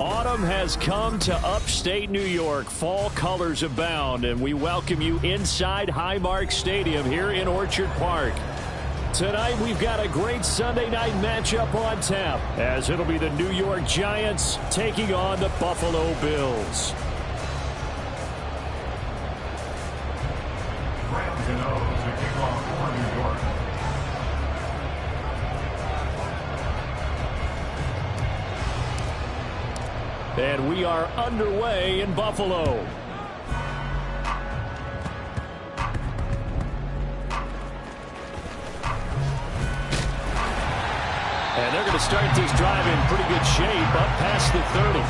Autumn has come to upstate New York. Fall colors abound, and we welcome you inside Highmark Stadium here in Orchard Park. Tonight, we've got a great Sunday night matchup on tap, as it'll be the New York Giants taking on the Buffalo Bills. And we are underway in Buffalo. And they're going to start this drive in pretty good shape up past the 30.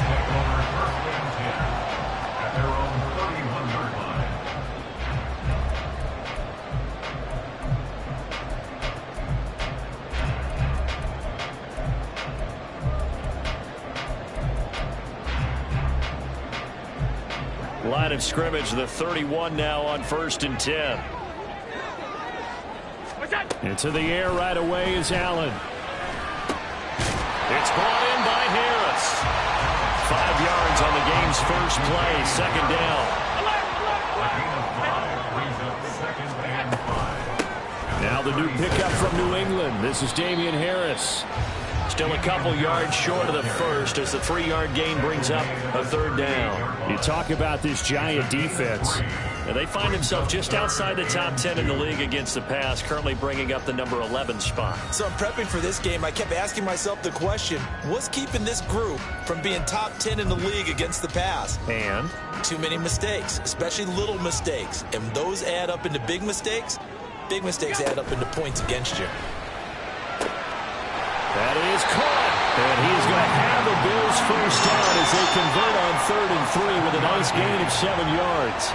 Line of scrimmage, the 31 now on 1st and 10. Into the air right away is Allen. It's brought in by Harris. 5 yards on the game's first play, 2nd down. Now the new pickup from New England. This is Damian Harris. Still a couple yards short of the first as the 3-yard gain brings up a 3rd down. You talk about this Giant defense. Now they find themselves just outside the top 10 in the league against the pass, currently bringing up the number 11 spot. So I'm prepping for this game. I kept asking myself the question, what's keeping this group from being top 10 in the league against the pass? And? Too many mistakes, especially little mistakes. And those add up into big mistakes. Big mistakes add up into points against you. That is caught, and he is going to have the Bills first down as they convert on 3rd and 3 with a nice gain of 7 yards.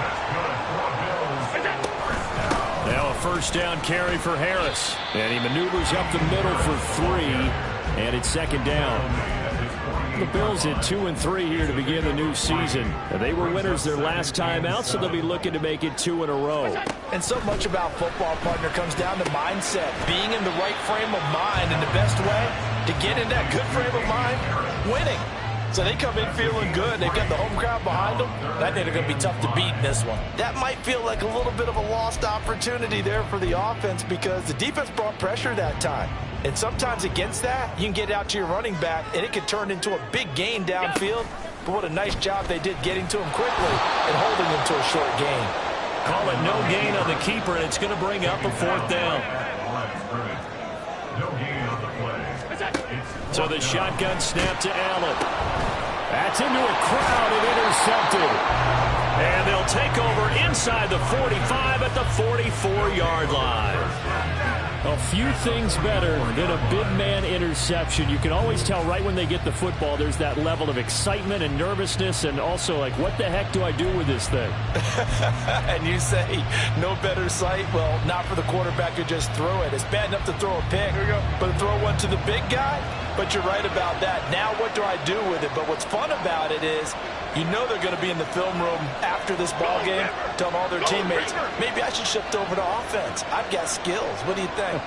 Now a first down carry for Harris, and he maneuvers up the middle for 3, and it's 2nd down. The Bills at 2 and 3 here to begin the new season. They were winners their last time out, so they'll be looking to make it 2 in a row. And so much about football, partner, comes down to mindset. Being in the right frame of mind, and the best way to get in that good frame of mind, winning. So they come in feeling good. They've got the home crowd behind them. I think they're going to be tough to beat in this one. That might feel like a little bit of a lost opportunity there for the offense because the defense brought pressure that time. And sometimes against that, you can get out to your running back, and it could turn into a big gain downfield. But what a nice job they did getting to him quickly and holding him to a short gain. Call it no gain on the keeper, and it's going to bring up a 4th down. So the shotgun snap to Allen. That's into a crowd and intercepted. And they'll take over inside the 45 at the 44-yard line. A few things better than a big man interception. You can always tell right when they get the football, there's that level of excitement and nervousness, and also like, what the heck do I do with this thing? And you say, no better sight? Well, not for the quarterback who just threw it. It's bad enough to throw a pick, but to throw one to the big guy? But you're right about that. Now what do I do with it? But what's fun about it is, you know they're going to be in the film room after this ball game, telling all their teammates, maybe I should shift over to offense. I've got skills. What do you think?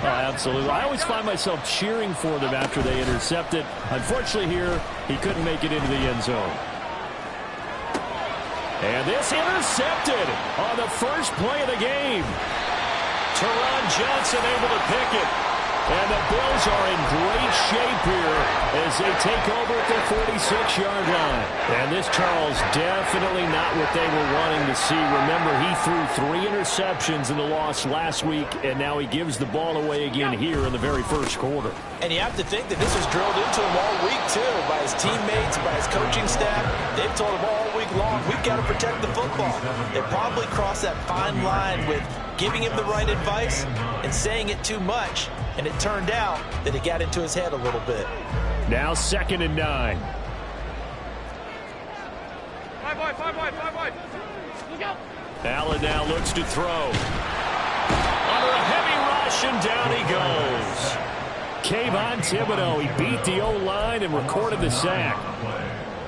Absolutely. I always find myself cheering for them after they intercept it. Unfortunately here, he couldn't make it into the end zone. And this intercepted on the first play of the game. Teron Johnson able to pick it. And the Bills are in great shape here as they take over at the 46-yard line. And this, Charles, definitely not what they were wanting to see. Remember, he threw 3 interceptions in the loss last week, and now he gives the ball away again here in the very first quarter. And you have to think that this was drilled into him all week, too, by his teammates, by his coaching staff. They've told him all week long, we've got to protect the football. They probably crossed that fine line with giving him the right advice and saying it too much. And it turned out that it got into his head a little bit. Now 2nd and 9. Allen now looks to throw. Under a heavy rush, and down he goes. Kayvon Thibodeau, he beat the O-line and recorded the sack.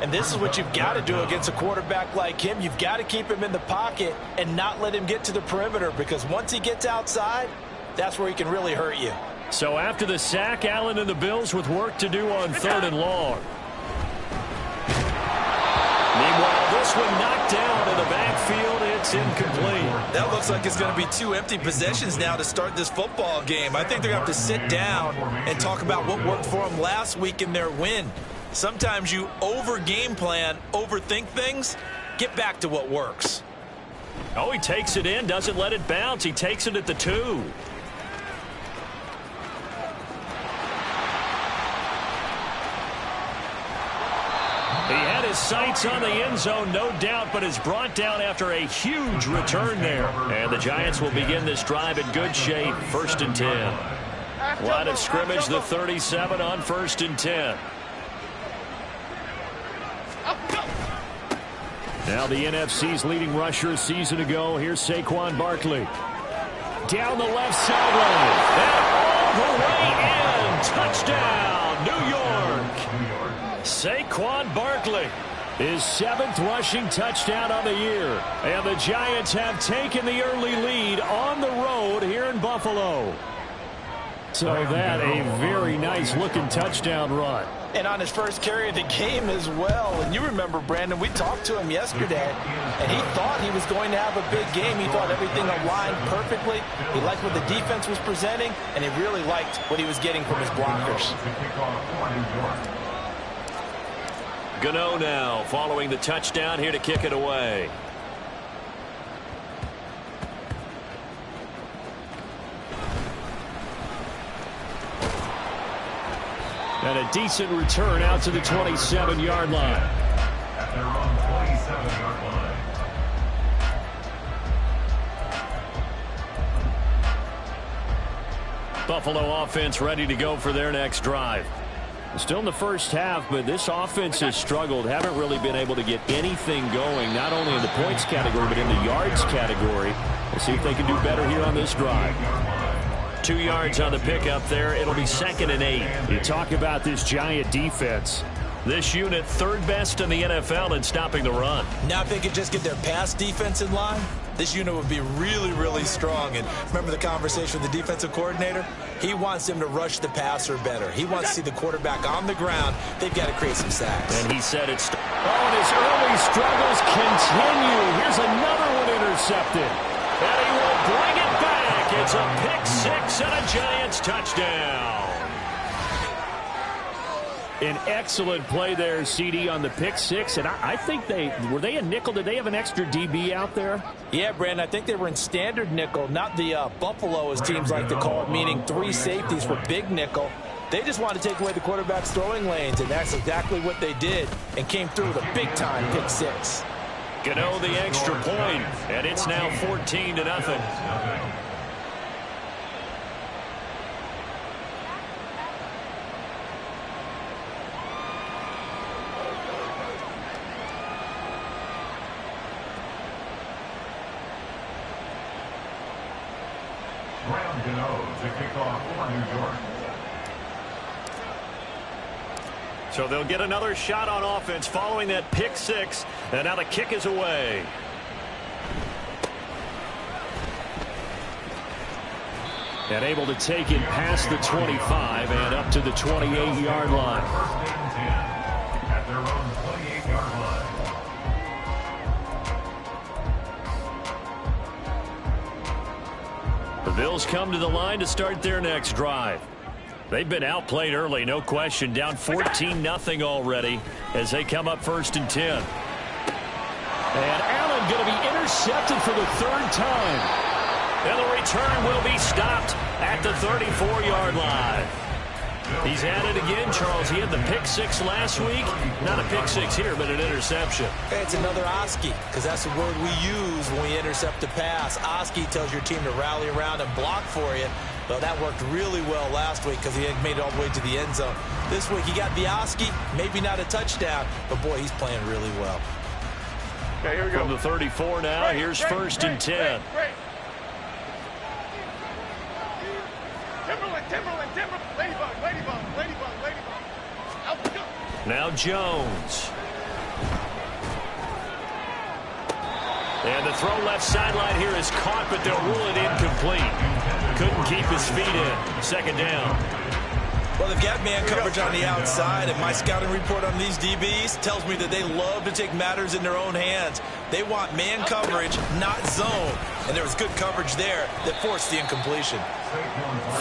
And this is what you've got to do against a quarterback like him. You've got to keep him in the pocket and not let him get to the perimeter, because once he gets outside, that's where he can really hurt you. So after the sack, Allen and the Bills with work to do on 3rd and long. This one knocked down in the backfield. It's incomplete. That looks like it's going to be 2 empty possessions now to start this football game. I think they're going to have to sit down and talk about what worked for them last week in their win. Sometimes you over-game plan, overthink things. Get back to what works. Oh, he takes it in, doesn't let it bounce. He takes it at the 2. He had his sights on the end zone, no doubt, but is brought down after a huge return there. And the Giants will begin this drive in good shape, 1st and 10. Line of scrimmage, the 37 on 1st and 10. Now the NFC's leading rusher a season ago. Here's Saquon Barkley. Down the left sideline. And all the way in. Touchdown, New York. Saquon Barkley, his 7th rushing touchdown on the year. And the Giants have taken the early lead on the road here in Buffalo. So that a very nice-looking touchdown run. And on his first carry of the game as well. And you remember, Brandon, we talked to him yesterday, and he thought he was going to have a big game. He thought everything aligned perfectly. He liked what the defense was presenting, and he really liked what he was getting from his blockers. Gano now following the touchdown here to kick it away. And a decent return out to the 27-yard line. At their own 27-yard line. Buffalo offense ready to go for their next drive. Still in the first half, but this offense has struggled. Haven't really been able to get anything going, not only in the points category, but in the yards category. We'll see if they can do better here on this drive. 2 yards on the pickup there. It'll be 2nd and 8. You talk about this Giant defense. This unit 3rd best in the NFL in stopping the run. Now if they could just get their pass defense in line, this unit would be really, really strong. And remember the conversation with the defensive coordinator? He wants them to rush the passer better. He wants to see the quarterback on the ground. They've got to create some sacks. And he said it's... Oh, and his early struggles continue. Here's another one intercepted. And he will bring it back. It's a pick-6 and a Giants touchdown. An excellent play there, CD, on the pick-6. And I think were they a nickel? Did they have an extra DB out there? Yeah, Brandon, I think they were in standard nickel, not the Buffalo, as teams like to call it, meaning 3 safeties for big nickel. They just wanted to take away the quarterback's throwing lanes, and that's exactly what they did, and came through with a big-time pick-6. Gano the extra point, and it's now 14-0. To kick off for New York. So they'll get another shot on offense following that pick-6, and now the kick is away. And able to take it past the 25 and up to the 28-yard line. At their own 28-yard line. The Bills come to the line to start their next drive. They've been outplayed early, no question. Down 14-0 already as they come up 1st and 10. And Allen going to be intercepted for the 3rd time. And the return will be stopped at the 34-yard line. He's at it again, Charles. He had the pick-6 last week. Not a pick-6 here, but an interception. Hey, it's another Oski, because that's the word we use when we intercept a pass. Oski tells your team to rally around and block for you. Well, that worked really well last week because he had made it all the way to the end zone. This week, he got the Oski, maybe not a touchdown, but, boy, he's playing really well. Okay, here we go. From the 34 now, here's 1st and 10. Now Jones. And the throw left sideline here is caught, but they'll rule it incomplete. Couldn't keep his feet in. 2nd down. Well, they've got man coverage on the outside, and my scouting report on these DBs tells me that they love to take matters in their own hands. They want man coverage, not zone. And there was good coverage there that forced the incompletion.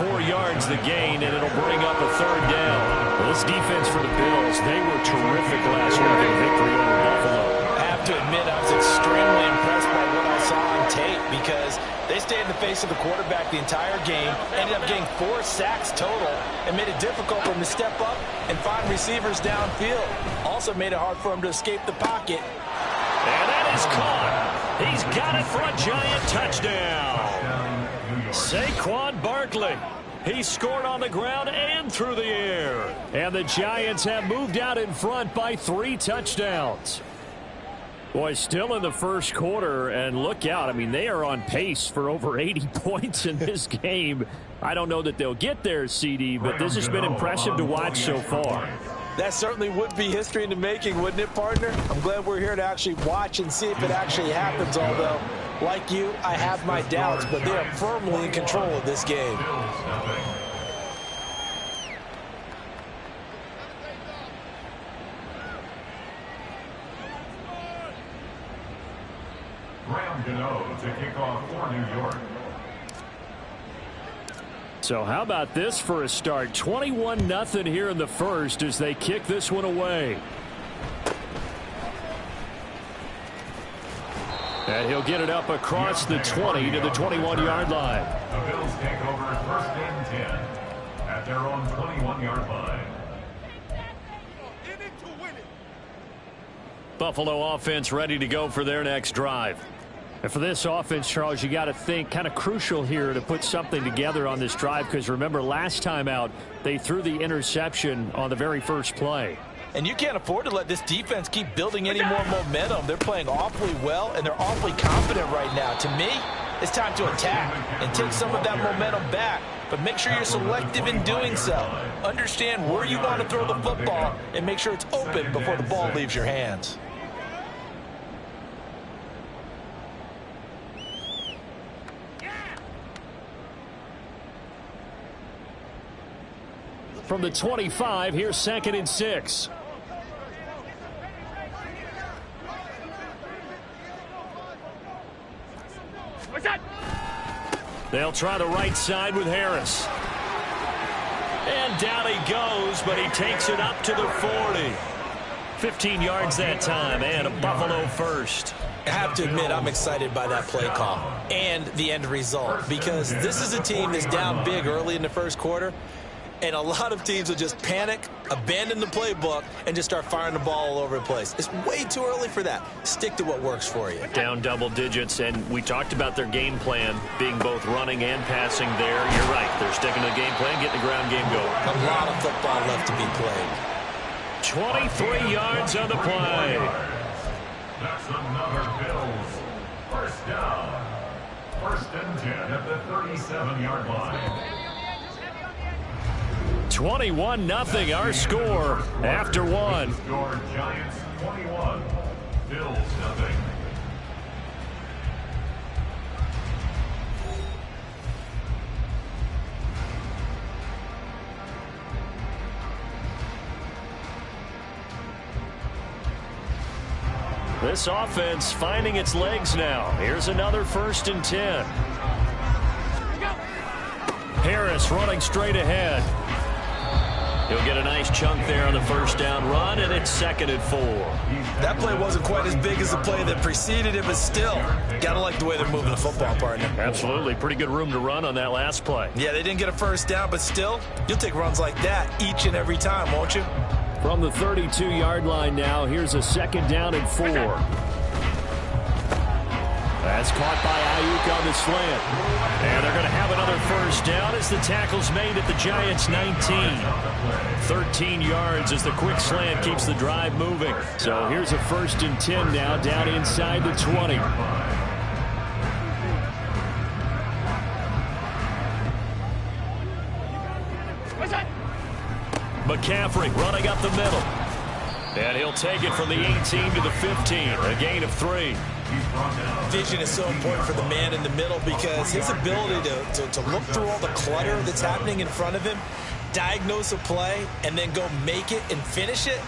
4 yards the gain, and it'll bring up a third down. Well, this defense for the Bills, they were terrific last week in victory over Buffalo. I have to admit, I was extremely impressed by what I saw on tape because they stayed in the face of the quarterback the entire game, ended up getting 4 sacks total, and made it difficult for him to step up and find receivers downfield. Also made it hard for him to escape the pocket. And that is caught. He's got it for a Giant touchdown. Saquon Barkley. He scored on the ground and through the air. And the Giants have moved out in front by 3 touchdowns. Boy, still in the first quarter, and look out. I mean, they are on pace for over 80 points in this game. I don't know that they'll get there, CD, but this has been impressive to watch so far. That certainly would be history in the making, wouldn't it, partner? I'm glad we're here to actually watch and see if it actually happens, although, like you, I have my doubts, but they are firmly in control of this game. To kick off for New York. So how about this for a start? 21-0 here in the first as they kick this one away. And he'll get it up across the 20 to the 21-yard line. The Bills take over first and 10 at their own 21-yard line. Buffalo offense ready to go for their next drive. And for this offense, Charles, you got to think kind of crucial here to put something together on this drive, because remember last time out they threw the interception on the very first play. And you can't afford to let this defense keep building any more momentum. They're playing awfully well, and they're awfully confident right now. To me, it's time to attack and take some of that momentum back. But make sure you're selective in doing so. Understand where you want to throw the football and make sure it's open before the ball leaves your hands. From the 25, here's 2nd and 6. They'll try the right side with Harris. And down he goes, but he takes it up to the 40. 15 yards that time, and a Buffalo first. I have to admit, I'm excited by that play call and the end result, because this is a team that's down big early in the first quarter. And a lot of teams will just panic, abandon the playbook, and just start firing the ball all over the place. It's way too early for that. Stick to what works for you. Down double digits, and we talked about their game plan being both running and passing there. You're right. They're sticking to the game plan, getting the ground game going. A lot of football left to be played. 23 yards on the play. That's another Bills. First down. First and 10 at the 37-yard line. 21-0 our score after one. Score Giants 21, Bills 0. This offense finding its legs now. Here's another 1st and 10. Harris running straight ahead. He'll get a nice chunk there on the first down run, and it's 2nd and 4. That play wasn't quite as big as the play that preceded it, but still, gotta like the way they're moving the football, partner. Absolutely. Pretty good room to run on that last play. Yeah, they didn't get a first down, but still, you'll take runs like that each and every time, won't you? From the 32-yard line now, here's a 2nd down and 4. That's caught by Ayuk on the slant. And they're going to have another first down as the tackle's made at the Giants' 19. 13 yards as the quick slant keeps the drive moving. So here's a 1st and 10 now down inside the 20. McCaffrey running up the middle. And he'll take it from the 18 to the 15. A gain of 3. Vision is so important for the man in the middle, because his ability to look through all the clutter that's happening in front of him, diagnose a play and then go make it and finish it,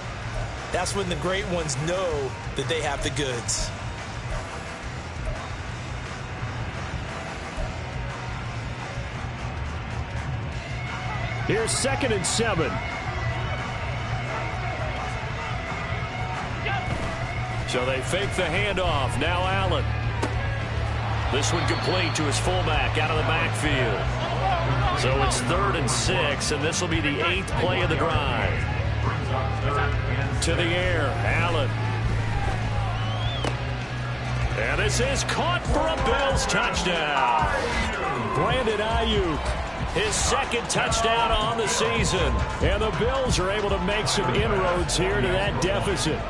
that's when the great ones know that they have the goods. Here's 2nd and 7. So they fake the handoff. Now Allen. This one complete to his fullback out of the backfield. So it's 3rd and 6, and this will be the 8th play of the drive. To the air, Allen. And this is caught for a Bills touchdown. Brandon Ayuk, his 2nd touchdown on the season. And the Bills are able to make some inroads here to that deficit.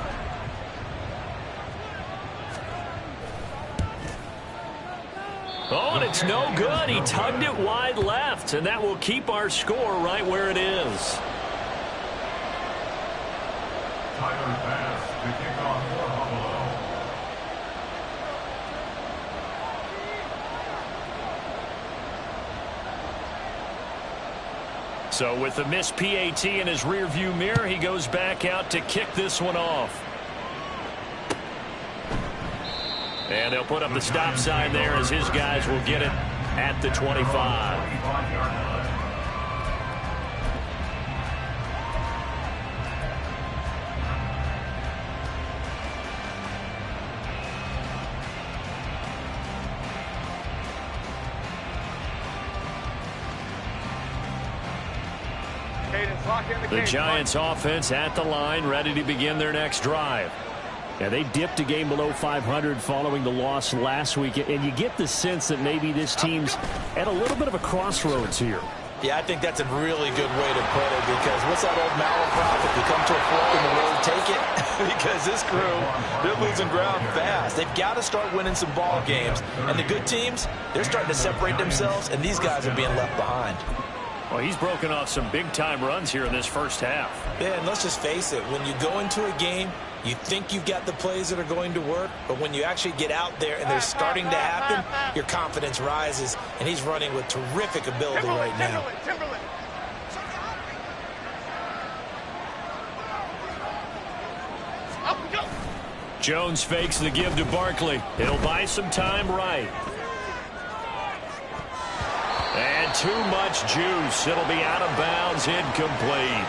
Oh, and it's no good. He tugged it wide left, and that will keep our score right where it is. Tyler pass to kick off for Buffalo. So with the missed PAT in his rearview mirror, he goes back out to kick this one off. And they'll put up the stop sign there as his guys will get it at the 25. The Giants offense at the line, ready to begin their next drive. Yeah, they dipped a game below 500 following the loss last week, and you get the sense that maybe this team's at a little bit of a crossroads here. Yeah, I think that's a really good way to put it, because what's that old malaprop? If you come to a fork in the road, take it. Because this crew, they're losing ground fast. They've got to start winning some ball games. And the good teams, they're starting to separate themselves, and these guys are being left behind. Well, he's broken off some big-time runs here in this first half. Yeah, and let's just face it. When you go into a game, you think you've got the plays that are going to work, but when you actually get out there and they're starting to happen, your confidence rises, and he's running with terrific ability right now. Jones fakes the give to Barkley. He'll buy some time right. And too much juice. It'll be out of bounds, incomplete.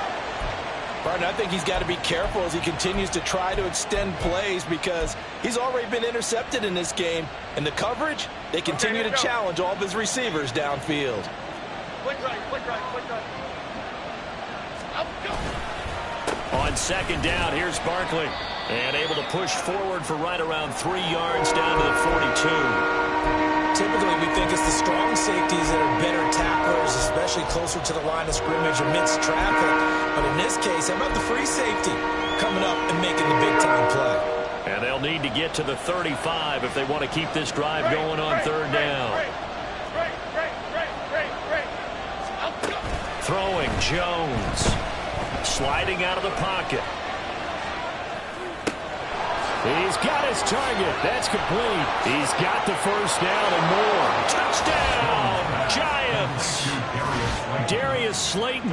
Partner, I think he's got to be careful as he continues to try to extend plays, because he's already been intercepted in this game. And the coverage, they continue to challenge all of his receivers downfield. Quick right. On 2nd down, here's Barkley. And able to push forward for right around 3 yards down to the 42. Typically, we think it's the strong safeties that are better tacklers, especially closer to the line of scrimmage amidst traffic. But in this case, how about the free safety coming up and making the big-time play? And they'll need to get to the 35 if they want to keep this drive going on 3rd down. Throwing Jones. Sliding out of the pocket. He's got his target. That's complete. He's got the first down and more. Touchdown, Giants. Darius Slayton,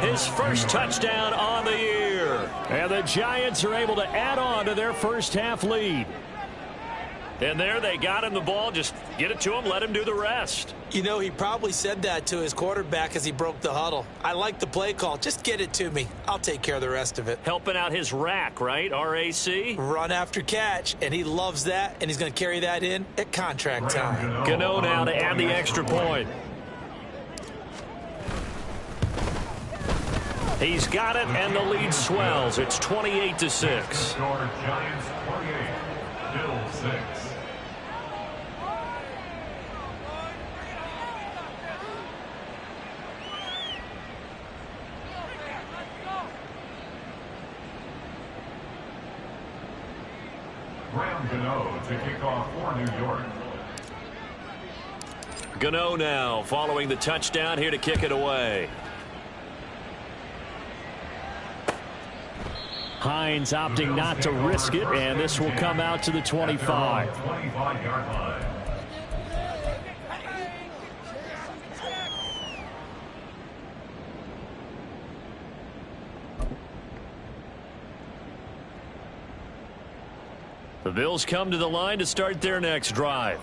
his first touchdown on the year. And the Giants are able to add on to their first half lead. And there they got him the ball. Just get it to him, let him do the rest. You know, he probably said that to his quarterback as he broke the huddle. I like the play call. Just get it to me. I'll take care of the rest of it. Helping out his rack, right? RAC? Run after catch, and he loves that, and he's going to carry that in at contract time. Gano now to add the extra point. He's got it, and the lead swells. It's 28-6. Giants 28, Bills 6. Graham Gano to kick off for New York. Gano now following the touchdown here to kick it away. Hines opting not to risk it, and this will come out to the 25. 25-yard line. The Bills come to the line to start their next drive.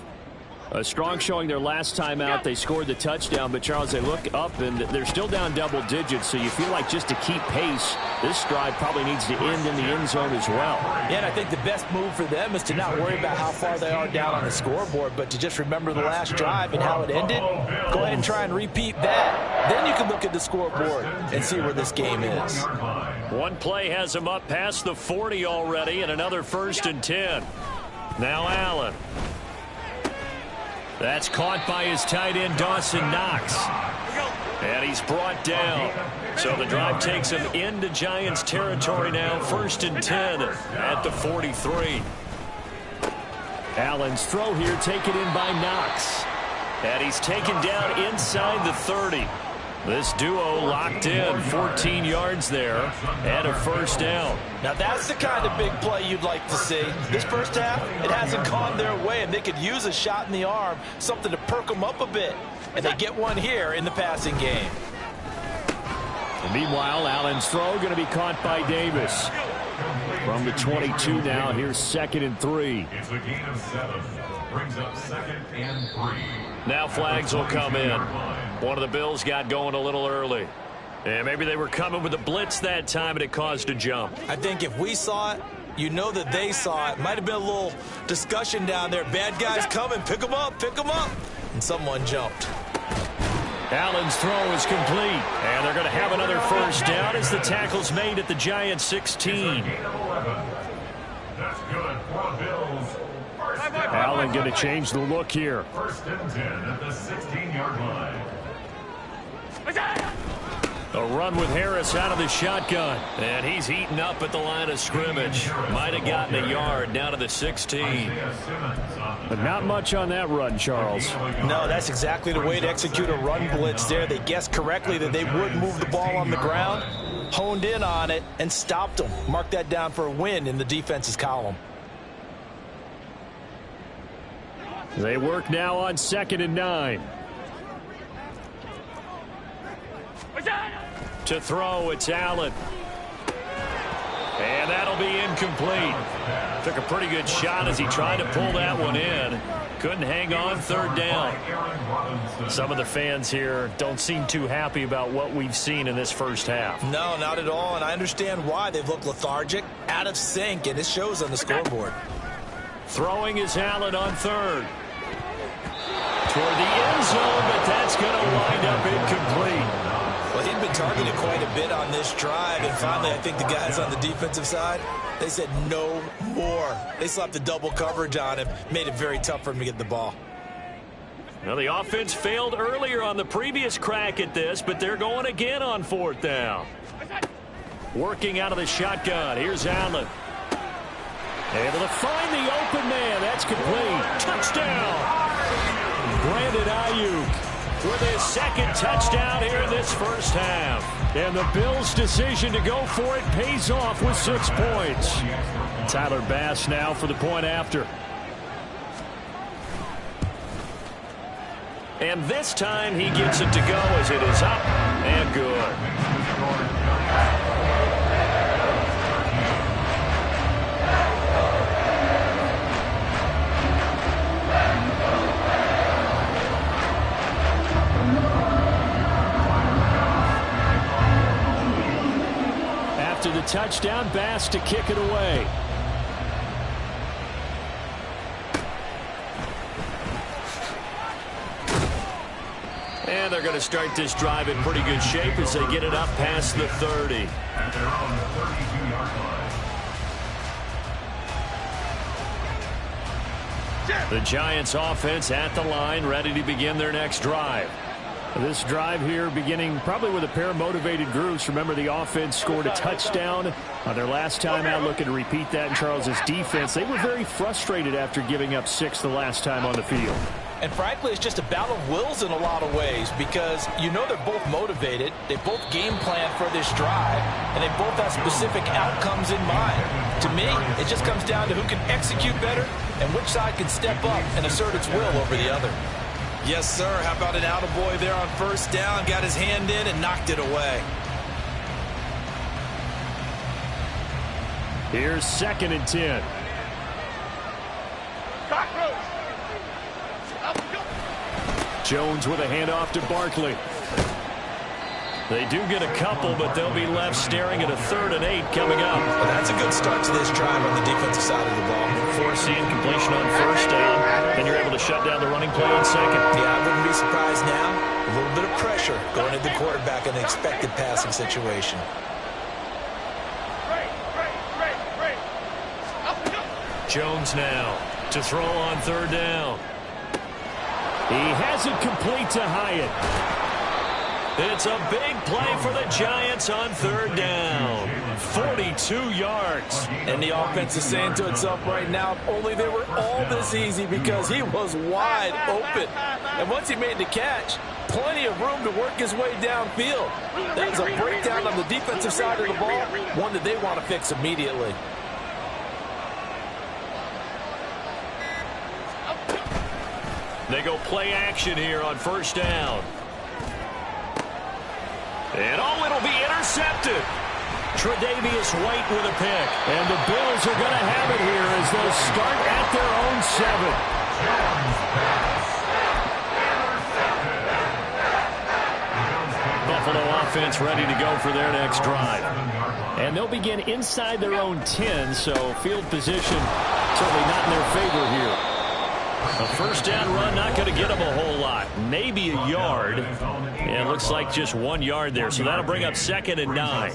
A strong showing their last time out. They scored the touchdown, but Charles, they look up and they're still down double digits, so you feel like just to keep pace, this drive probably needs to end in the end zone as well. Yeah, and I think the best move for them is to not worry about how far they are down on the scoreboard, but to just remember the last drive and how it ended. Go ahead and try and repeat that. Then you can look at the scoreboard and see where this game is. One play has them up past the 40 already, and another 1st and 10. Now Allen. That's caught by his tight end, Dawson Knox. And he's brought down. So the drive takes him into Giants territory now. 1st and 10 at the 43. Allen's throw here taken in by Knox. And he's taken down inside the 30. This duo locked in, 14 yards there, and a 1st down. Now that's the kind of big play you'd like to see. This first half, it hasn't gone their way, and they could use a shot in the arm, something to perk them up a bit. And they get one here in the passing game. And meanwhile, Allen's throw going to be caught by Davis. From the 22 now, here's 2nd and 3. It's a gain of 7. Brings up 2nd and 3. Now flags will come in. One of the Bills got going a little early. And maybe they were coming with a blitz that time, and it caused a jump. I think if we saw it, you know that they saw it. Might have been a little discussion down there. Bad guys coming. Pick them up. Pick them up. And someone jumped. Allen's throw is complete. And they're going to have another 1st down as the tackle's made at the Giants 16. That's good for the Bills. Allen going to change the look here. 1st and 10 at the 16-yard line. A run with Harris out of the shotgun. And he's eaten up at the line of scrimmage. Might have gotten a yard down to the 16. But not much on that run, Charles. No, that's exactly the way to execute a run blitz there. They guessed correctly that they would move the ball on the ground, honed in on it, and stopped them. Mark that down for a win in the defense's column. They work now on 2nd and 9. To throw, it's Allen. And that'll be incomplete. Took a pretty good shot as he tried to pull that one in. Couldn't hang on 3rd down. Some of the fans here don't seem too happy about what we've seen in this first half. No, not at all, and I understand why. They've looked lethargic, out of sync, and it shows on the scoreboard. Throwing is Allen on 3rd. Toward the end zone, but that's going to wind up incomplete. Well, he'd been targeted quite a bit on this drive, and finally I think the guys on the defensive side, they said no more. They slapped the double coverage on him, made it very tough for him to get the ball. Now, the offense failed earlier on the previous crack at this, but they're going again on 4th down. Working out of the shotgun. Here's Allen. Able to find the open man. That's complete. Touchdown. Brandon Ayuk with his 2nd touchdown here in this first half. And the Bills' decision to go for it pays off with 6 points. Tyler Bass now for the point after. And this time he gets it to go as it is up and good. After the touchdown, Bass to kick it away. And they're going to start this drive in pretty good shape as they get it up past the 30. At their own 32-yard line. The Giants offense at the line, ready to begin their next drive. This drive here beginning probably with a pair of motivated groups. Remember, the offense scored a touchdown on their last time out, looking to repeat that in Charles's defense. They were very frustrated after giving up 6 the last time on the field. And frankly, it's just a battle of wills in a lot of ways because you know they're both motivated, they both game plan for this drive, and they both have specific outcomes in mind. To me, it just comes down to who can execute better and which side can step up and assert its will over the other. Yes, sir. How about an attaboy there on 1st down? Got his hand in and knocked it away. Here's 2nd and 10. Jones with a handoff to Barkley. They do get a couple, but they'll be left staring at a 3rd and 8 coming up. Well, that's a good start to this drive on the defensive side of the ball. Forcing completion on 1st down, and you're able to shut down the running play on 2nd. Yeah, I wouldn't be surprised now. A little bit of pressure going at the quarterback in the expected passing situation. Jones now to throw on 3rd down. He has it complete to Hyatt. It's a big play for the Giants on 3rd down. 42 yards. And the offense is saying to itself right now, only they were all this easy because he was wide open. And once he made the catch, plenty of room to work his way downfield. That was a breakdown on the defensive side of the ball, one that they want to fix immediately. They go play action here on 1st down. And it'll be intercepted. Tre'Davious White with a pick. And the Bills are going to have it here as they'll start at their own 7. Buffalo offense ready to go for their next drive. And they'll begin inside their own 10, so field position certainly not in their favor here. A 1st down run, not going to get them a whole lot. Maybe a yard. And it looks like just 1 yard there. So that'll bring up 2nd and 9.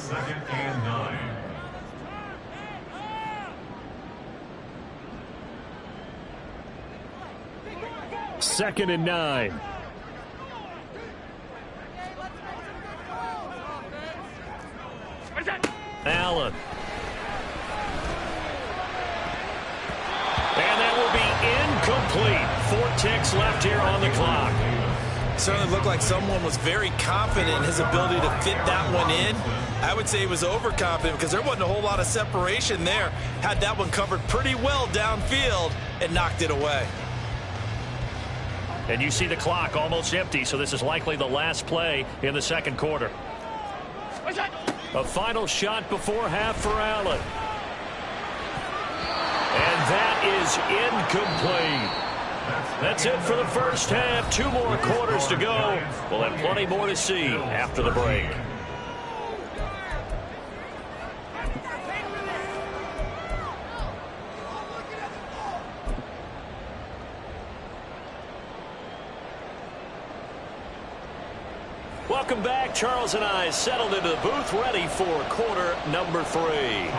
2nd and 9. Allen. And that will be incomplete. 4 ticks left here on the clock. Certainly looked like someone was very confident in his ability to fit that one in. I would say he was overconfident because there wasn't a whole lot of separation there. Had that one covered pretty well downfield and knocked it away. And you see the clock almost empty, so this is likely the last play in the 2nd quarter. A final shot before half for Allen. And that is incomplete. That's it for the 1st half. 2 more quarters to go. We'll have plenty more to see after the break. Welcome back. Charles and I settled into the booth, ready for quarter number 3.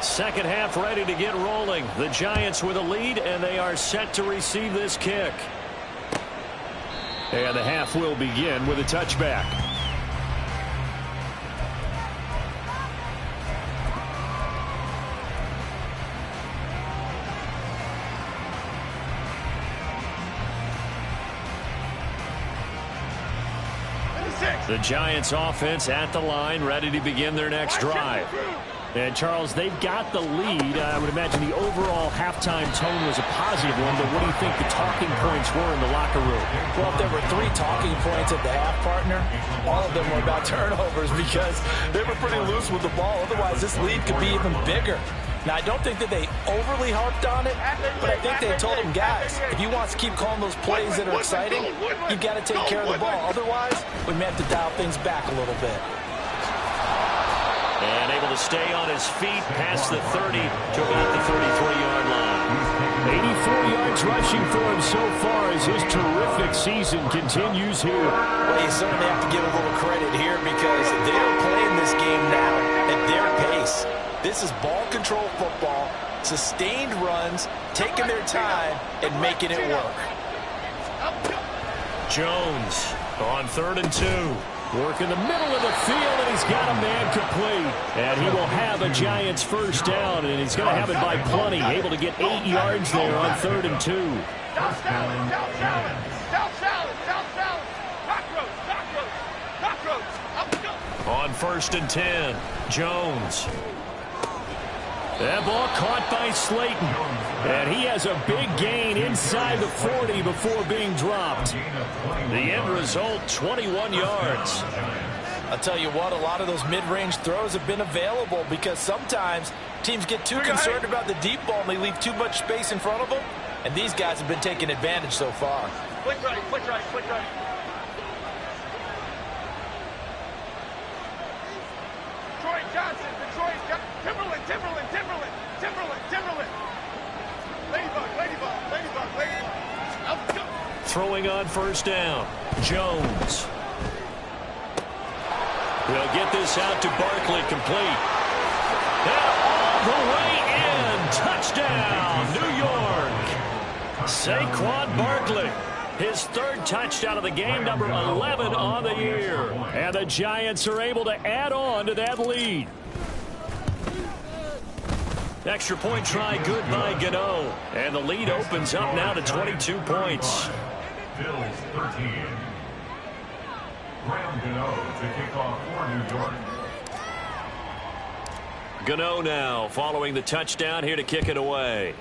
Second half ready to get rolling. The Giants with a lead, and they are set to receive this kick. And the half will begin with a touchback. The Giants offense at the line, ready to begin their next drive. And, Charles, they've got the lead. I would imagine the overall halftime tone was a positive one, but what do you think the talking points were in the locker room? Well, if there were 3 talking points at the half, partner, all of them were about turnovers because they were pretty loose with the ball. Otherwise, this lead could be even bigger. Now, I don't think that they overly harped on it, but I think they told them, guys, if you want to keep calling those plays that are exciting, you've got to take care of the ball. Otherwise, we may have to dial things back a little bit. And able to stay on his feet past the 30 to about the 33-yard line. 84 yards rushing for him so far as his terrific season continues here. Well, you certainly have to give a little credit here because they're playing this game now at their pace. This is ball control football, sustained runs, taking their time, and making it work. Jones on 3rd and 2. Work in the middle of the field, and he's got a man complete. And he will have a Giants 1st down, and he's going to have it by plenty. Able to get 8 yards there on 3rd and 2. On 1st and 10, Jones. That ball caught by Slayton. And he has a big gain inside the 40 before being dropped. The end result, 21 yards. I'll tell you what, a lot of those mid-range throws have been available because sometimes Teams get too concerned about the deep ball and they leave too much space in front of them. And these guys have been taking advantage so far. Quick right, quick right, quick right. Troy Johnson, Detroit, Timberland. Ladybug. Throwing on first down. Jones. He'll get this out to Barkley, complete. And all the way in. Touchdown, New York. Saquon Barkley. His third touchdown of the game, number 11 on the year. And the Giants are able to add on to that lead. Extra point try good by Gano. And the lead opens up now to 22 points. Bills 13. Graham Gano to kick off for New York. Gano now following the touchdown here to kick it away.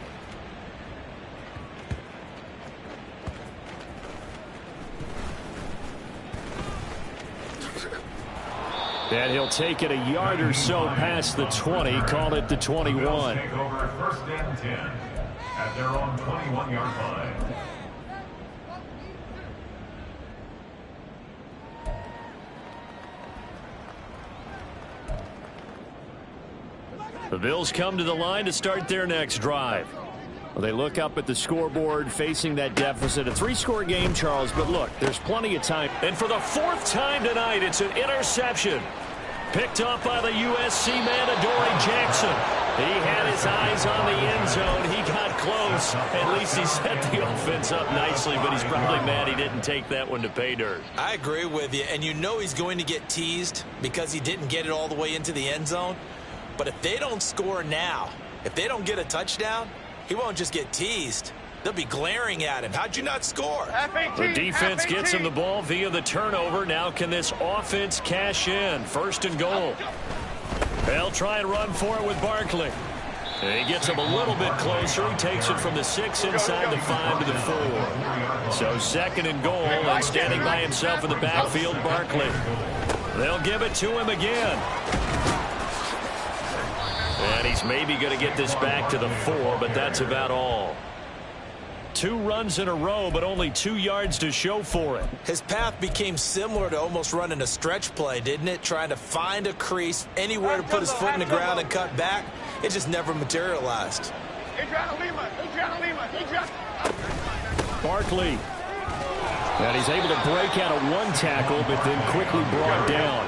And he'll take it a yard or so past the 20, call it the 21. Take over first and 10 at their own 21-yard line. The Bills come to the line to start their next drive. Well, they look up at the scoreboard facing that deficit. A three-score game, Charles, but look, there's plenty of time. And for the fourth time tonight, it's an interception. Picked off by the USC man, Adoree Jackson. He had his eyes on the end zone. He got close. At least he set the offense up nicely, but he's probably mad he didn't take that one to pay dirt. I agree with you, and you know he's going to get teased because he didn't get it all the way into the end zone. But if they don't score now, if they don't get a touchdown, he won't just get teased. They'll be glaring at him. How'd you not score? The defense gets him the ball via the turnover. Now can this offense cash in? First and goal. They'll try and run for it with Barkley. And he gets him a little bit closer. He takes it from the 6 inside the 5 to the 4. So second and goal, and standing by himself in the backfield, Barkley. They'll give it to him again. And he's maybe going to get this back to the 4, but that's about all. 2 runs in a row, but only 2 yards to show for it. His path became similar to almost running a stretch play, didn't it? Trying to find a crease, anywhere to put his foot in the ground and cut back. It just never materialized. Barkley. And he's able to break out of one tackle, but then quickly brought down.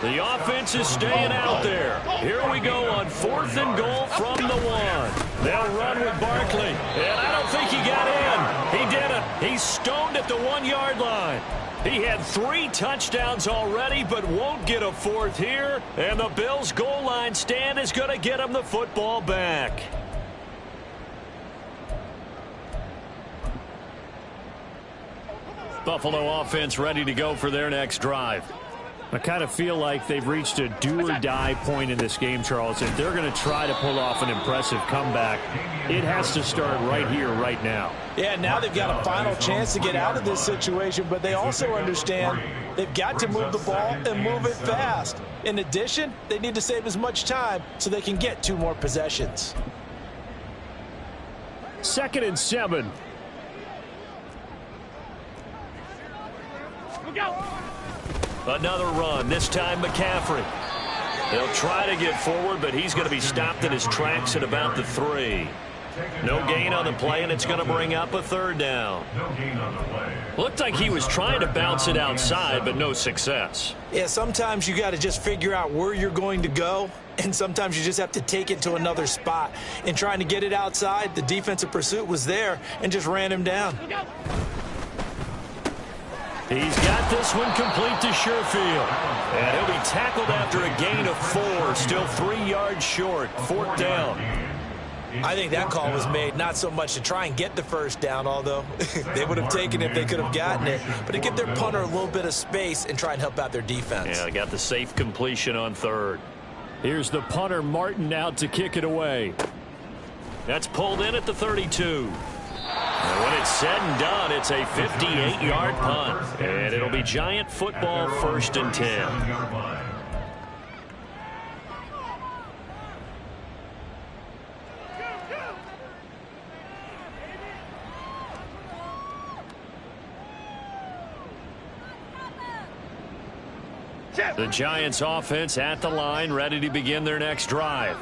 The offense is staying out there. Here we go on 4th and goal from the 1. They'll run with Barkley. And I don't think he got in. He didn't. He's stoned at the 1-yard line. He had 3 touchdowns already, but won't get a 4th here. And the Bills' goal line stand is going to get him the football back. Buffalo offense ready to go for their next drive. I kind of feel like they've reached a do-or-die point in this game, Charles. If they're going to try to pull off an impressive comeback, it has to start right here, right now. Yeah, now they've got a final chance to get out of this situation, but they also understand they've got to move the ball and move it fast. In addition, they need to save as much time so they can get 2 more possessions. 2nd and 7. Look out! Another run, this time McCaffrey. They'll try to get forward, but he's going to be stopped in his tracks at about the 3. No gain on the play, and it's going to bring up a 3rd down. Looked like he was trying to bounce it outside, but no success. Yeah, sometimes you got to just figure out where you're going to go, and sometimes you just have to take it to another spot. In trying to get it outside, the defensive pursuit was there and just ran him down. He's got this one complete to Sherfield. And he'll be tackled after a gain of 4, still 3 yards short, 4th down. I think that call was made not so much to try and get the 1st down, although they would have taken it if they could have gotten it, but to give their punter a little bit of space and try and help out their defense. Yeah, they got the safe completion on 3rd. Here's the punter, Martin, out to kick it away. That's pulled in at the 32. And when it's said and done, it's a 58-yard punt. And it'll be Giant football, 1st and 10. The Giants offense at the line, ready to begin their next drive.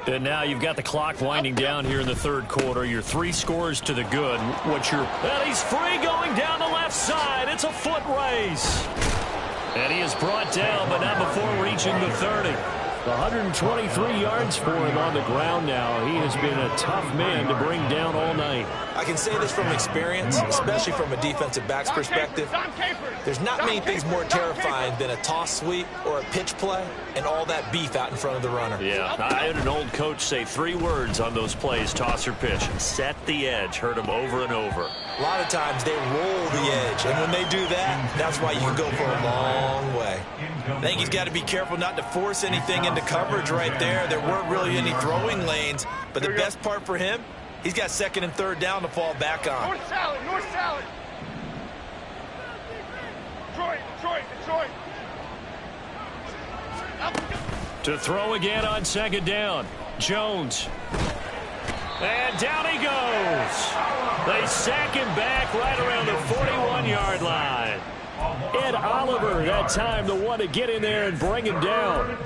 And now you've got the clock winding down here in the third quarter. You're 3 scores to the good. And he's free going down the left side. It's a foot race. And he is brought down, but not before reaching the 30. 123 yards for him on the ground now. He has been a tough man to bring down all night. I can say this from experience, especially from a defensive back's perspective. There's not many things more terrifying than a toss sweep or a pitch play and all that beef out in front of the runner. Yeah, I had an old coach say 3 words on those plays, toss or pitch. Set the edge. Heard him over and over. A lot of times they roll the edge, and when they do that, that's why you can go for a long way. I think he's got to be careful not to force anything into coverage right there. There weren't really any throwing lanes, but the best part for him, he's got 2nd and 3rd down to fall back on. North salad, north salad. Detroit. To throw again on 2nd down. Jones. And down he goes. They sack him back right around the 41-yard line. Ed Oliver, that time the one to get in there and bring him down.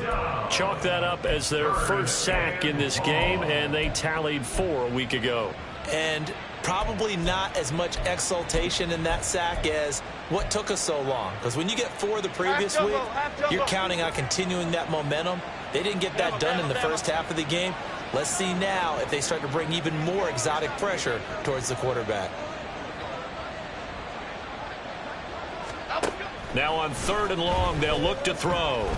Chalk that up as their first sack in this game, and they tallied 4 a week ago. And probably not as much exultation in that sack as what took us so long. Because when you get 4 the previous week, you're counting on continuing that momentum. They didn't get that done in the first half of the game. Let's see now if they start to bring even more exotic pressure towards the quarterback. Now on 3rd and long, they'll look to throw.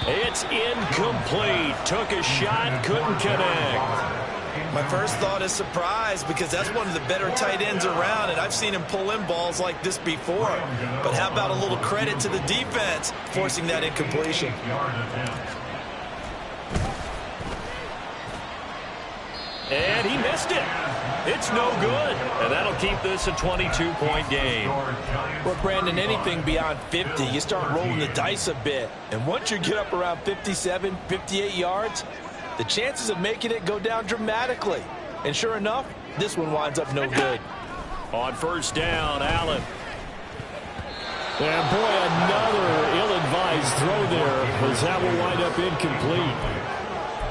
It's incomplete. Took a shot, couldn't connect. My first thought is surprise because that's one of the better tight ends around, and I've seen him pull in balls like this before. But how about a little credit to the defense forcing that incompletion? And he missed it. It's no good. And that'll keep this a 22-point game. Well, Brandon, anything beyond 50, you start rolling the dice a bit. And once you get up around 57, 58 yards, the chances of making it go down dramatically. And sure enough, this one winds up no good. On 1st down, Allen. And boy, another ill-advised throw there, as that will wind up incomplete.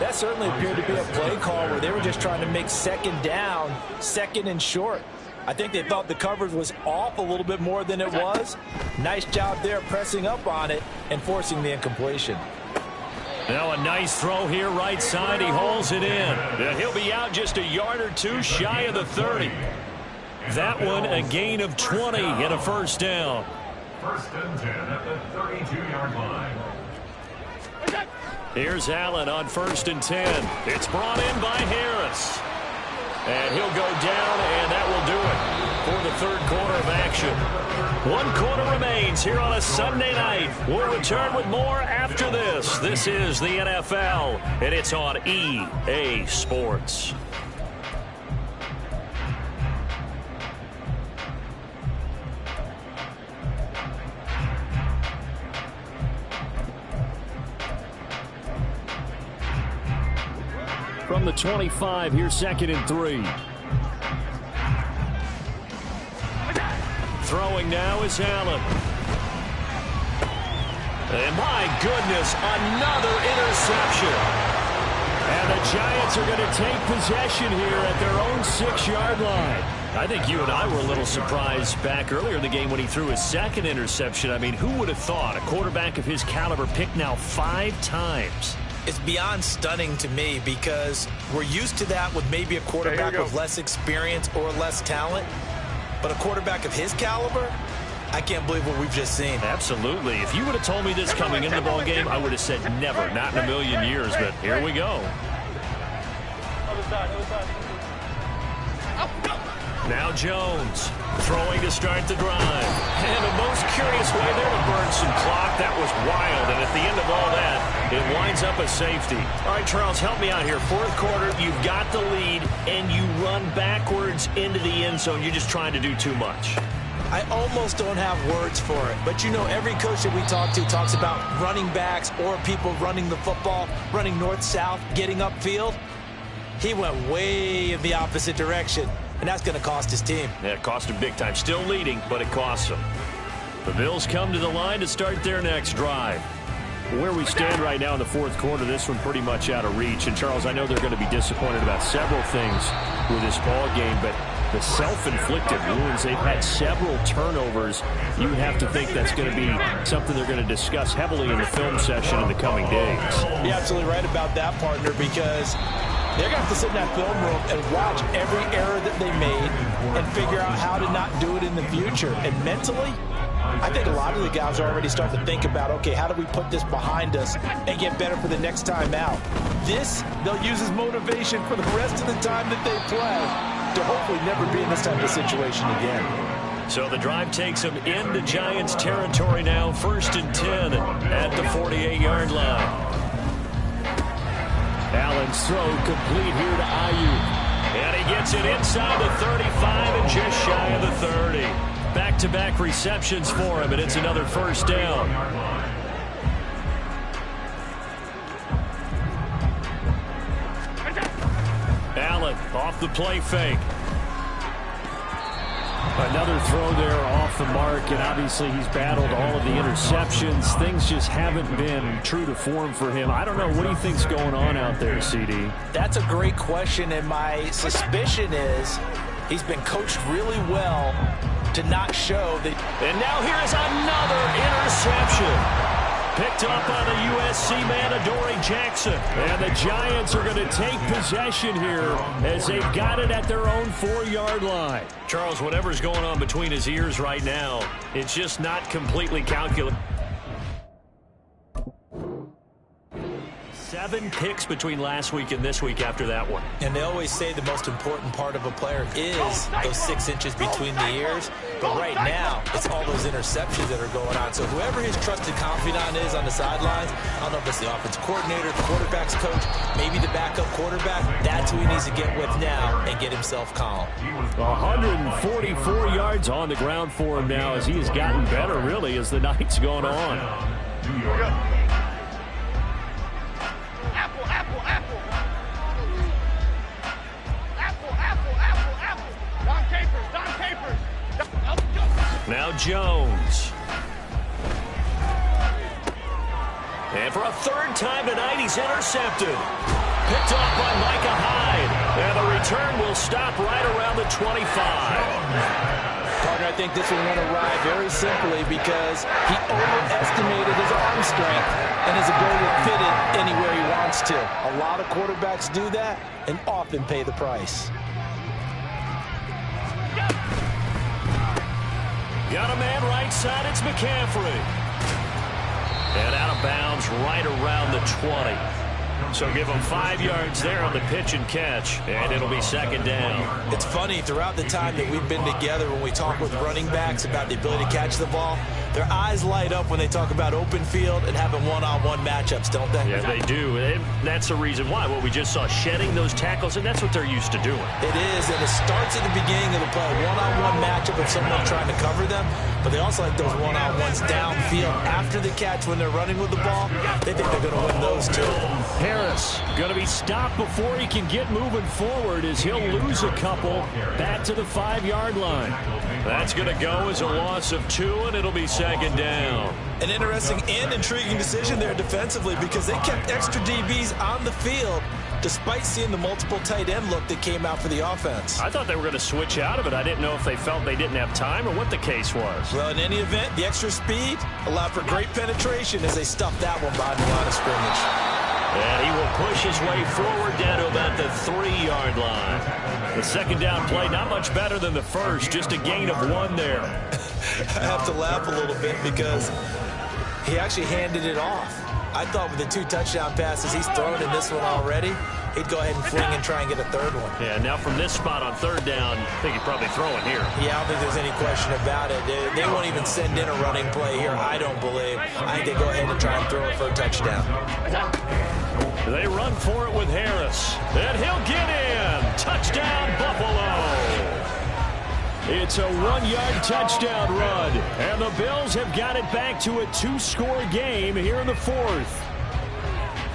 That certainly appeared to be a play call where they were just trying to make 2nd down, 2nd and short. I think they thought the coverage was off a little bit more than it was. Nice job there pressing up on it and forcing the incompletion. Now a nice throw here right side. He hauls it in. And he'll be out just a yard or 2 shy of the 30. That one a gain of 20 and a 1st down. 1st and 10 at the 32-yard line. Here's Allen on 1st and 10. It's brought in by Harris. And he'll go down, and that will do it for the 3rd quarter of action. 1 quarter remains here on a Sunday night. We'll return with more after this. This is the NFL, and it's on EA Sports. From the 25, here's 2nd and 3. Throwing now is Allen. And my goodness, another interception. And the Giants are going to take possession here at their own 6-yard line. I think you and I were a little surprised back earlier in the game when he threw his 2nd interception. I mean, who would have thought a quarterback of his caliber picked now 5 times? It's beyond stunning to me because we're used to that with maybe a quarterback with less experience or less talent. But a quarterback of his caliber, I can't believe what we've just seen. Absolutely. If you would have told me this coming into the ball game, I would have said never, not in a million years. But here we go. Now Jones throwing to start the drive. And the most curious way there to burn some clock. That was wild. And at the end of all that, it winds up a safety. All right, Charles, help me out here. 4th quarter, you've got the lead, and you run backwards into the end zone. You're just trying to do too much. I almost don't have words for it. But, you know, every coach that we talk to talks about running backs or people running the football, running north-south, getting upfield. He went way in the opposite direction. And that's going to cost his team. Yeah, it cost him big time. Still leading, but it costs him. The Bills come to the line to start their next drive. Where we stand right now in the fourth quarter, this one pretty much out of reach. And, Charles, I know they're going to be disappointed about several things with this ball game, but the self-inflicted wounds, they've had several turnovers. You have to think that's going to be something they're going to discuss heavily in the film session in the coming days. You're absolutely right about that, partner, because they're going to have to sit in that film room and watch every error that they made and figure out how to not do it in the future. And mentally, I think a lot of the guys are already starting to think about, okay, how do we put this behind us and get better for the next time out? This, they'll use as motivation for the rest of the time that they play to hopefully never be in this type of situation again. So the drive takes them into Giants territory now, 1st and 10 at the 48-yard line. Allen's throw complete here to Ayuk. And he gets it inside the 35 and just shy of the 30. Back-to-back receptions for him, and it's another first down. Allen off the play fake. Another throw there off the mark, and obviously he's battled all of the interceptions. Things just haven't been true to form for him. I don't know. What do you think's going on out there, CD? That's a great question, and my suspicion is he's been coached really well to not show that. And now here is another interception. Picked up by the USC man, Adoree Jackson. And the Giants are going to take possession here as they've got it at their own 4-yard line. Charles, whatever's going on between his ears right now, it's just not completely calculated. 7 picks between last week and this week after that one. And they always say the most important part of a player is those 6 inches between the ears. But right now, it's all those interceptions that are going on. So whoever his trusted confidant is on the sidelines, I don't know if it's the offense coordinator, the quarterback's coach, maybe the backup quarterback, that's who he needs to get with now and get himself calm. 144 yards on the ground for him now as he has gotten better, really, as the night's gone on. Now Jones. And for a 3rd time tonight, he's intercepted. Picked off by Micah Hyde. And the return will stop right around the 25. Partner, I think this one went awry very simply because he overestimated his arm strength and his ability to fit it anywhere he wants to. A lot of quarterbacks do that and often pay the price. Got a man right side, it's McCaffrey. And out of bounds right around the 20. So give him 5 yards there on the pitch and catch, and it'll be 2nd down. It's funny, throughout the time that we've been together, when we talk with running backs about the ability to catch the ball, their eyes light up when they talk about open field and having one-on-one matchups, don't they? Yeah, they do. And that's the reason why. What we just saw, shedding those tackles, and that's what they're used to doing. It is, and it starts at the beginning of the play. One-on-one matchup of someone trying to cover them, but they also like those one-on-ones downfield after the catch when they're running with the ball. They think they're going to win those too. Harris going to be stopped before he can get moving forward as he'll lose a couple back to the 5-yard line. That's going to go as a loss of 2, and it'll be 2nd down. An interesting and intriguing decision there defensively because they kept extra DBs on the field despite seeing the multiple tight end look that came out for the offense. I thought they were going to switch out of it. I didn't know if they felt they didn't have time or what the case was. Well, in any event, the extra speed allowed for great penetration as they stuffed that one behind the line of scrimmage. And he will push his way forward down to about the 3-yard line. The 2nd down play, not much better than the first, just a gain of 1 there. I have to laugh a little bit because he actually handed it off. I thought with the 2 touchdown passes he's thrown in this one already, he'd go ahead and fling and try and get a 3rd one. Yeah, now from this spot on 3rd down, I think he'd probably throw it here. Yeah, I don't think there's any question about it. They won't even send in a running play here, I don't believe. I think they go ahead and try and throw it for a touchdown. They run for it with Harris, and he'll get in. Touchdown, Buffalo. It's a 1-yard touchdown run, and the Bills have got it back to a 2-score game here in the 4th.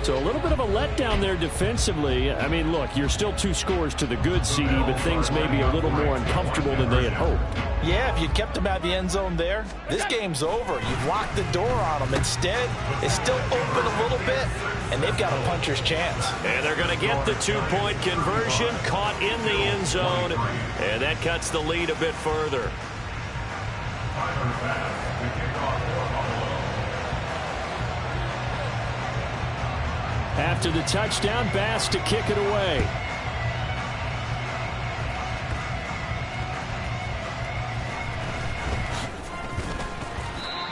So a little bit of a letdown there defensively. I mean, look, you're still 2 scores to the good, CD, but things may be a little more uncomfortable than they had hoped. Yeah, if you'd kept them out of the end zone there, this game's over. You've locked the door on them. Instead, it's still open a little bit, and they've got a puncher's chance. And they're going to get the 2-point conversion, caught in the end zone, and that cuts the lead a bit further. After the touchdown, Bass to kick it away.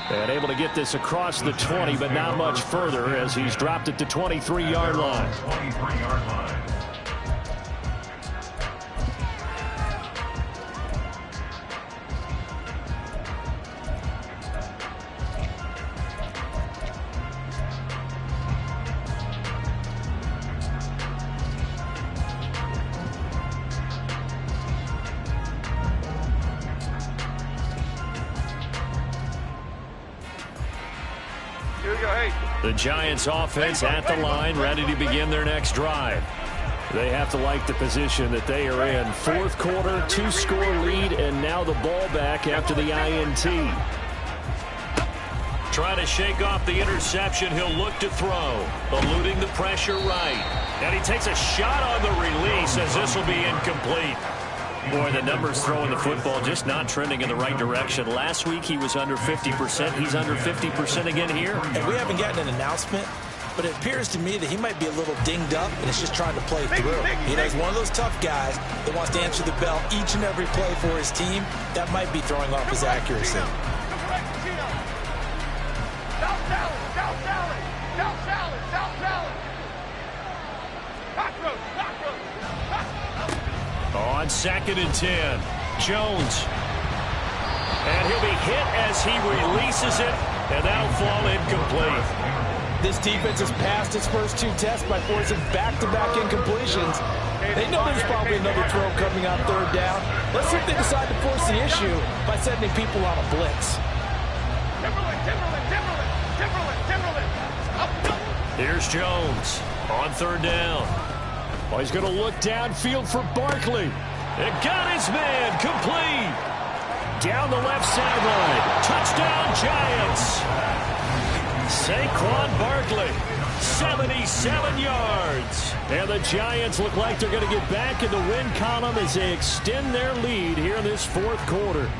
And able to get this across the 20, but not much further as he's dropped it to 23-yard line. 23-yard line. The Giants offense at the line, ready to begin their next drive. They have to like the position that they are in. 4th quarter, 2-score lead, and now the ball back after the INT. Trying to shake off the interception. He'll look to throw. Eluding the pressure right. And he takes a shot on the release as this will be incomplete. Boy, the numbers throwing the football just not trending in the right direction. Last week he was under 50%. He's under 50% again here. And we haven't gotten an announcement, but it appears to me that he might be a little dinged up and is just trying to play through. You know, he's one of those tough guys that wants to answer the bell each and every play for his team. That might be throwing off his accuracy. On 2nd and 10, Jones. And he'll be hit as he releases it, and that'll fall incomplete. This defense has passed its first 2 tests by forcing back-to-back incompletions. They know there's probably another throw coming on 3rd down. Let's see if they decide to force the issue by sending people on a blitz. Here's Jones on 3rd down. Oh, he's going to look downfield for Barkley. And got his man complete. Down the left sideline. Touchdown, Giants. Saquon Barkley, 77 yards. And the Giants look like they're going to get back in the win column as they extend their lead here in this 4th quarter.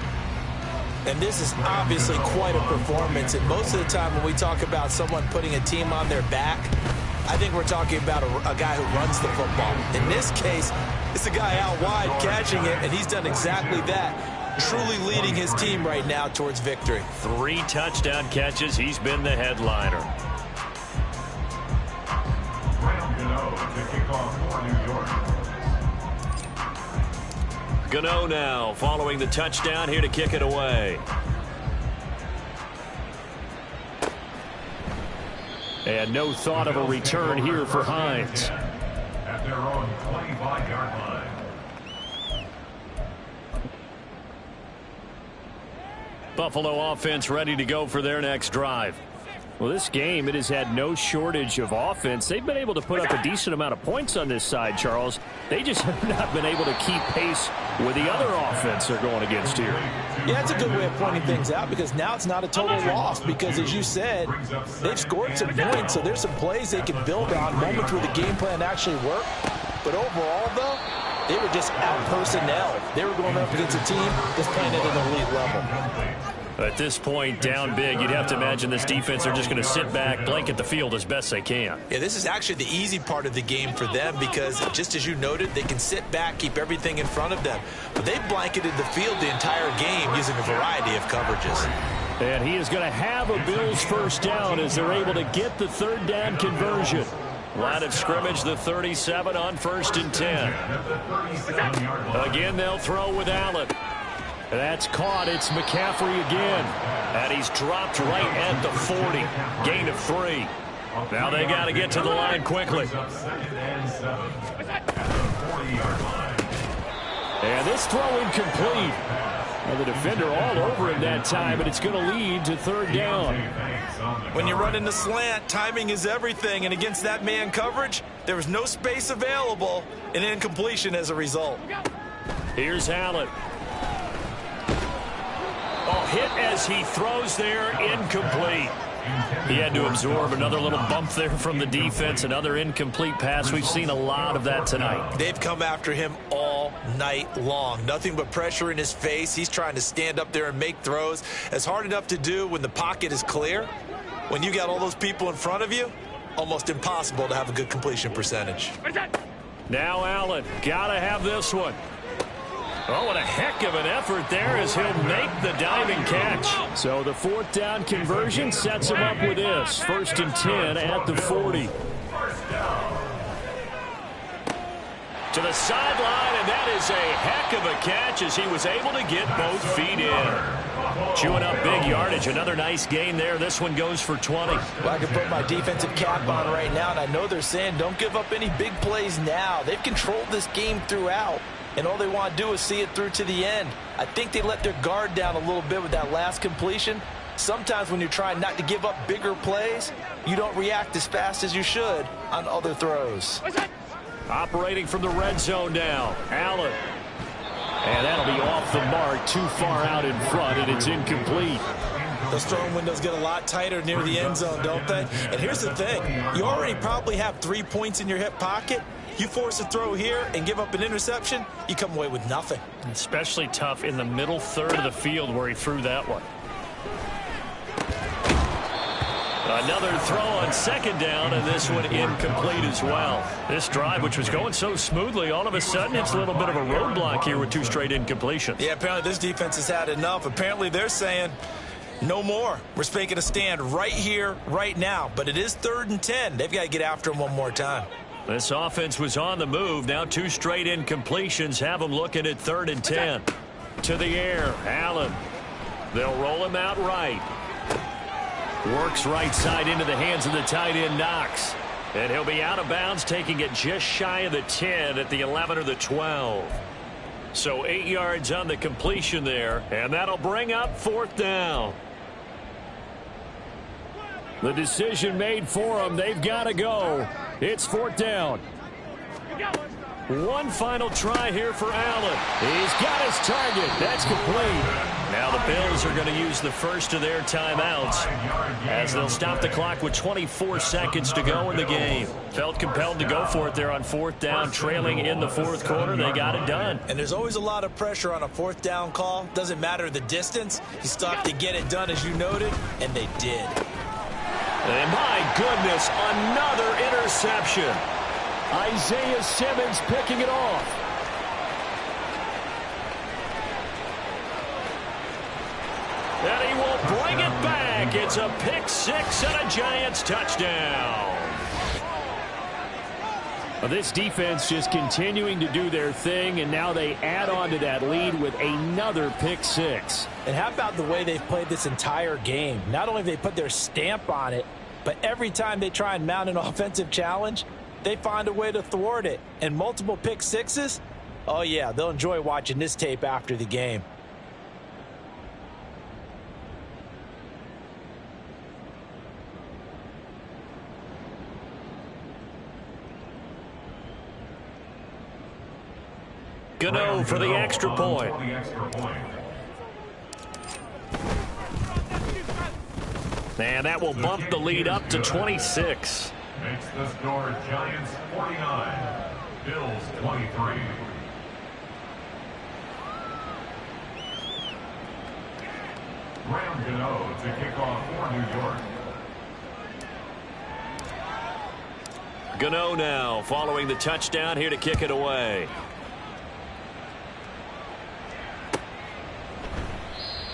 And this is obviously quite a performance. And most of the time when we talk about someone putting a team on their back, I think we're talking about a guy who runs the football. In this case, it's a guy out wide catching it, and he's done exactly that, truly leading his team right now towards victory. 3 touchdown catches. He's been the headliner. Gano now following the touchdown here to kick it away. And no thought of a return here for Hines. At their own 25-yard line. Buffalo offense ready to go for their next drive. Well, this game, it has had no shortage of offense. They've been able to put up a decent amount of points on this side, Charles. They just have not been able to keep pace with the other offense they're going against here. Yeah, it's a good way of pointing things out because now it's not a total loss because, as you said, they've scored some points, so there's some plays they can build on, moments where the game plan actually worked. But overall, though, they were just out-personnel. They were going up against a team that's playing at an elite level. At this point, down big, you'd have to imagine this defense are just going to sit back, blanket the field as best they can. Yeah, this is actually the easy part of the game for them because, just as you noted, they can sit back, keep everything in front of them. But they blanketed the field the entire game using a variety of coverages. And he is going to have a Bills first down as they're able to get the 3rd down conversion. Line of scrimmage, the 37 on 1st and 10. Again, they'll throw with Allen. That's caught. It's McCaffrey again. And he's dropped right at the 40. Gain of 3. Now they got to get to the line quickly. And this throw incomplete. Well, the defender all over him that time, but it's going to lead to third down. When you run in the slant, timing is everything, and against that man coverage, there was no space available, and incompletion as a result. Here's Allen. Oh, hit as he throws there, incomplete. He had to absorb another little bump there from the defense, another incomplete pass. We've seen a lot of that tonight. They've come after him all night long. Nothing but pressure in his face. He's trying to stand up there and make throws. It's hard enough to do when the pocket is clear. When you got all those people in front of you, almost impossible to have a good completion percentage. Now Allen, gotta have this one. Oh, what a heck of an effort there as he'll make the diving catch. So the fourth down conversion sets him up with this. 1st and 10 at the 40. To the sideline, and that is a heck of a catch as he was able to get both feet in. Chewing up big yardage. Another nice gain there. This one goes for 20. Well, I can put my defensive cap on right now, and I know they're saying don't give up any big plays now. They've controlled this game throughout, and all they want to do is see it through to the end. I think they let their guard down a little bit with that last completion. Sometimes when you're trying not to give up bigger plays, you don't react as fast as you should on other throws. Operating from the red zone now. Allen. And that'll be off the mark, too far out in front, and it's incomplete. Those throwing windows get a lot tighter near the end zone, don't they? And here's the thing. You already probably have 3 points in your hip pocket. You force a throw here and give up an interception, you come away with nothing. Especially tough in the middle third of the field where he threw that one. Another throw on 2nd down, and this one incomplete as well. This drive, which was going so smoothly, all of a sudden it's a little bit of a roadblock here with 2 straight incompletions. Yeah, apparently this defense has had enough. Apparently they're saying no more. We're making a stand right here, right now. But it is 3rd and 10. They've got to get after him one more time. This offense was on the move. Now 2 straight incompletions have them looking at 3rd and 10. To the air, Allen. They'll roll him out right. Works right side into the hands of the tight end, Knox. And he'll be out of bounds, taking it just shy of the 10 at the 11 or the 12. So 8 yards on the completion there, and that'll bring up 4th down. The decision made for them. They've got to go. It's 4th down. One final try here for Allen. He's got his target. That's complete. Now the Bills are going to use the first of their timeouts as they'll stop the clock with 24 seconds to go in the game. Felt compelled to go for it there on 4th down, trailing in the 4th quarter. They got it done. And there's always a lot of pressure on a 4th down call. Doesn't matter the distance. You still have to get it done, as you noted, and they did. And my goodness, another interception. Isaiah Simmons picking it off. And he will bring it back. It's a pick 6 and a Giants touchdown. Well, this defense just continuing to do their thing, and now they add on to that lead with another pick 6. And how about the way they've played this entire game? Not only have they put their stamp on it, but every time they try and mount an offensive challenge, they find a way to thwart it. And multiple pick 6s, oh yeah, they'll enjoy watching this tape after the game. Gano for the extra point. And that will bump the lead up to 26. Makes the score Giants 49, Bills 23. Graham Gano to kick off for New York. Gano now following the touchdown here to kick it away.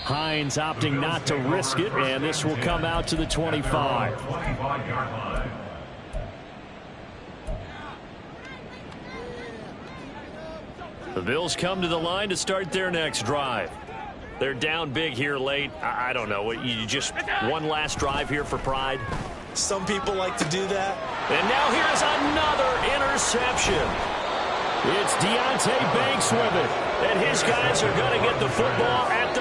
Hines opting not to risk it, and this will come out to the 25. 25-yard line. The Bills come to the line to start their next drive. They're down big here late. I don't know. You just one last drive here for pride? Some people like to do that. And now here's another interception. It's Deonte Banks with it. And his guys are going to get the football at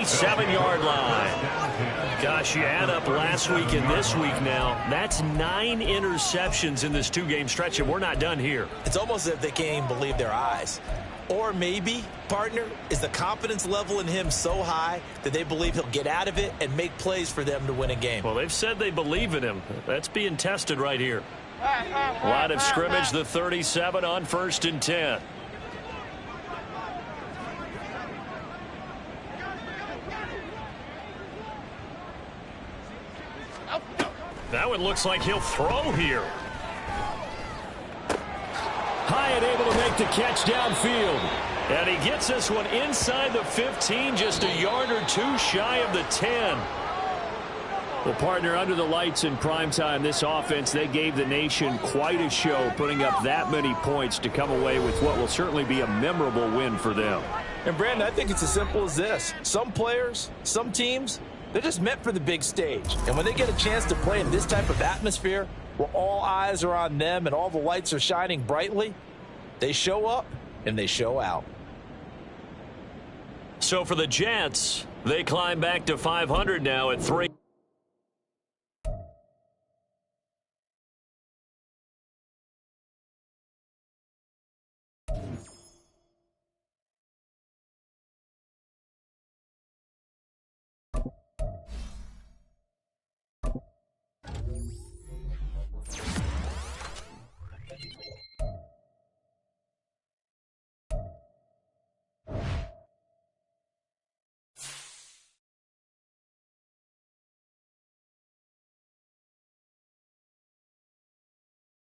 37-yard line. Gosh, you add up last week and this week now, that's 9 interceptions in this 2-game stretch, and we're not done here. It's almost as if they can't even believe their eyes. Or maybe, partner, is the confidence level in him so high that they believe he'll get out of it and make plays for them to win a game. Well, they've said they believe in him. That's being tested right here. Line of scrimmage, the 37 on 1st and 10. That one looks like he'll throw here. Hyatt able to make the catch downfield. And he gets this one inside the 15, just a yard or two shy of the 10. Well, partner, under the lights in primetime, this offense, they gave the nation quite a show, putting up that many points to come away with what will certainly be a memorable win for them. And, Brandon, I think it's as simple as this. Some players, some teams, they're just meant for the big stage. And when they get a chance to play in this type of atmosphere, where all eyes are on them and all the lights are shining brightly, they show up and they show out. So for the Jets, they climb back to 500 now at 3.